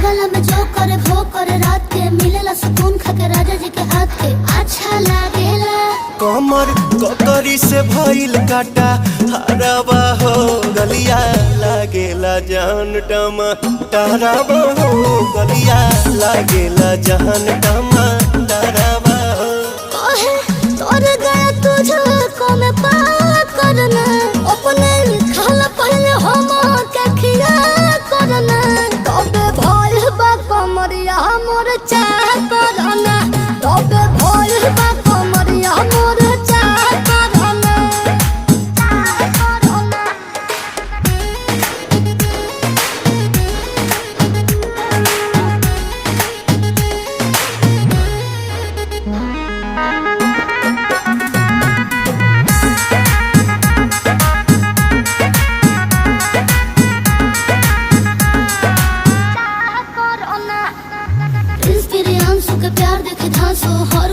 गला में जो करे वो करे रात के मिलेला सुकून खाके राजा जी के हाथ के अच्छा लागेला। कमर ककरी से भइल काटा हराबा हो गलिया लागेला जान टमाटराबा हो गलिया लागेला जान टमाटराबा हो। कहे तोर गया तुझको मैं पार करना अपने खाला पहले हम के खिया करना तबे भइल बा कमरिया मोर चाह करना तबे भइल बा कमरिया मोर चाह करना चाह करना। के प्यार देखे धांसो हर